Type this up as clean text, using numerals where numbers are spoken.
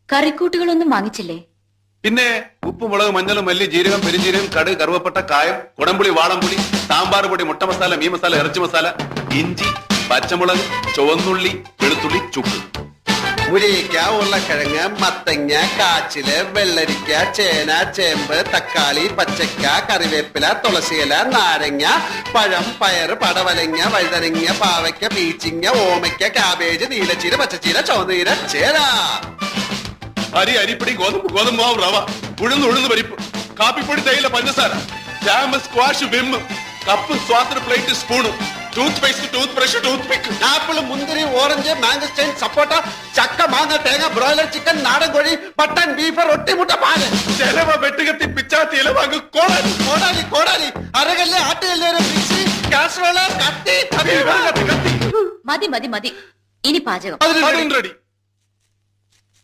കറിക്കൂട്ടുകളൊന്നും വാങ്ങിച്ചില്ലേ? പിന്നെ ഉപ്പ്, മുളക്, മഞ്ഞളും, മല്ലി, ജീരകം, പെരുംജീരകം, കടുക്, കറുവപ്പട്ട, കായം, കുടംപുളി, വാളംപുളി, സാമ്പാർ പൊടി, മുട്ട മസാല, മീൻ മസാല, ഇറച്ചി മസാല, ഇഞ്ചി, പച്ചമുളക്, ചുവന്നുള്ളി, വെളുത്തുള്ളി, ചുക്ക്. മുരിക്ക, ഉരുളക്കിഴങ്ങ്, മത്തങ്ങ, കാച്ചില്, വെള്ളരിക്ക, ചേന, ചേമ്പ്, തക്കാളി, പച്ചക്ക, കറിവേപ്പില, തുളസിയില, നാരങ്ങ, പഴം, പയറ്, പടവലങ്ങ, വഴുതനങ്ങ, പാവയ്ക്ക, പീച്ചിങ്ങ, ഓമയ്ക്ക, കാബേജ്, നീലച്ചീര, പച്ചച്ചീര, ചുവന്നീര, ചേര. അരി, അരിപ്പൊടി, ഗോതമ്പ്, ഗോതമ്പാവ്, റവ, ഉഴുന്ന് പരിപ്പ്, കാപ്പിപ്പൊടി, തേയില, പഞ്ചസാര, ജാം, സ്ക്വാഷ്, വിം, കപ്പ്, സ്വാതന്ത്ര്യ, plate, spoon, tooth paste, tooth brush, tooth pick, apple, മുന്തിരി, ഓറഞ്ച്, മാംഗസ്റ്റൈൻ, സപ്പോട്ട, ചക്ക, മാങ്ങ, തേങ്ങ, ബ്രോയിലർ ചിക്കൻ, നാടൻ കോഴി, മട്ടൻ, ബീഫ്, റൊട്ടി, മുട്ട, പാല്, ചെലവ, വെട്ടുകത്തി, പിച്ചാത്തി, ഇലവാങ്ങ്, കോടാലി, കോടാലി, കോടാലി, അരകല്ല്, ആട്ടുകല്ല്, മിക്സി, കാസറോള്, കത്തി, കത്തി. മതി മതി മതി. ഇനി പാചകം. അതിന് റെഡി.